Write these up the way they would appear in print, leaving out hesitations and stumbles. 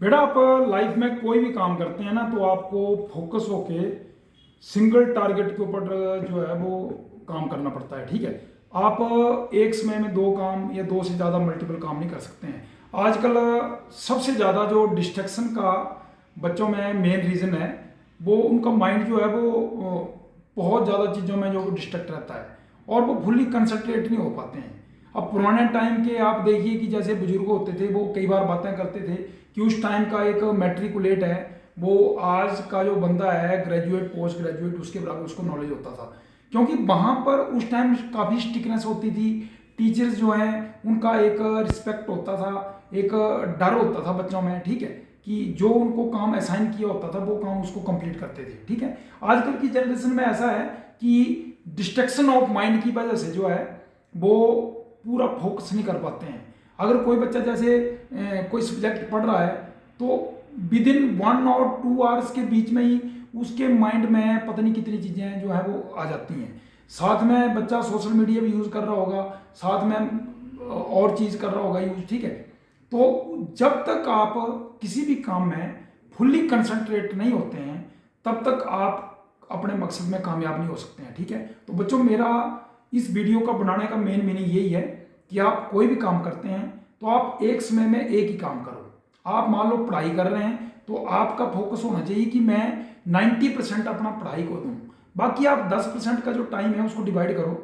बेटा आप लाइफ में कोई भी काम करते हैं ना तो आपको फोकस होके सिंगल टारगेट के ऊपर जो है वो काम करना पड़ता है। ठीक है, आप एक समय में दो काम या दो से ज़्यादा मल्टीपल काम नहीं कर सकते हैं। आजकल सबसे ज़्यादा जो डिस्ट्रैक्शन का बच्चों में मेन रीज़न है वो उनका माइंड जो है वो बहुत ज़्यादा चीज़ों में जो डिस्ट्रैक्ट रहता है और वो फुल्ली कंसंट्रेट नहीं हो पाते हैं। अब पुराने टाइम के आप देखिए कि जैसे बुजुर्ग होते थे वो कई बार बातें करते थे कि उस टाइम का एक मैट्रिकुलेट है वो आज का जो बंदा है ग्रेजुएट पोस्ट ग्रेजुएट उसके बराबर उसको नॉलेज होता था, क्योंकि वहाँ पर उस टाइम काफ़ी स्टिकनेस होती थी। टीचर्स जो हैं उनका एक रिस्पेक्ट होता था, एक डर होता था बच्चों में। ठीक है, कि जो उनको काम असाइन किया होता था वो काम उसको कंप्लीट करते थे। ठीक है, आजकल की जनरेशन में ऐसा है कि डिस्ट्रैक्शन ऑफ माइंड की वजह से जो है वो पूरा फोकस नहीं कर पाते हैं। अगर कोई बच्चा जैसे कोई सब्जेक्ट पढ़ रहा है तो विद इन 1 और 2 आवर्स के बीच में ही उसके माइंड में पता नहीं कितनी चीज़ें जो है वो आ जाती हैं। साथ में बच्चा सोशल मीडिया भी यूज़ कर रहा होगा, साथ में और चीज़ कर रहा होगा यूज़। ठीक है, तो जब तक आप किसी भी काम में फुल्ली कंसंट्रेट नहीं होते हैं तब तक आप अपने मकसद में कामयाब नहीं हो सकते हैं। ठीक है, तो बच्चों मेरा इस वीडियो का बनाने का मेन मीनिंग यही है कि आप कोई भी काम करते हैं तो आप एक समय में एक ही काम करो। आप मान लो पढ़ाई कर रहे हैं तो आपका फोकस होना चाहिए कि मैं 90% अपना पढ़ाई को दूं, बाकी आप 10% का जो टाइम है उसको डिवाइड करो,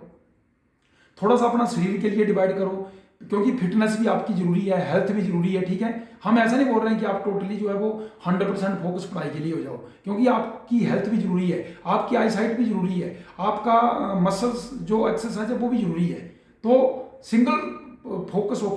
थोड़ा सा अपना शरीर के लिए डिवाइड करो, क्योंकि फिटनेस भी आपकी जरूरी है, हेल्थ भी जरूरी है। ठीक है, हम ऐसा नहीं बोल रहे हैं कि आप टोटली जो है वो 100% फोकस पढ़ाई के लिए हो जाओ, क्योंकि आपकी हेल्थ भी जरूरी है, आपकी आई साइट भी जरूरी है, आपका मसल्स जो एक्सरसाइज है वो भी जरूरी है। तो सिंगल फोकस हो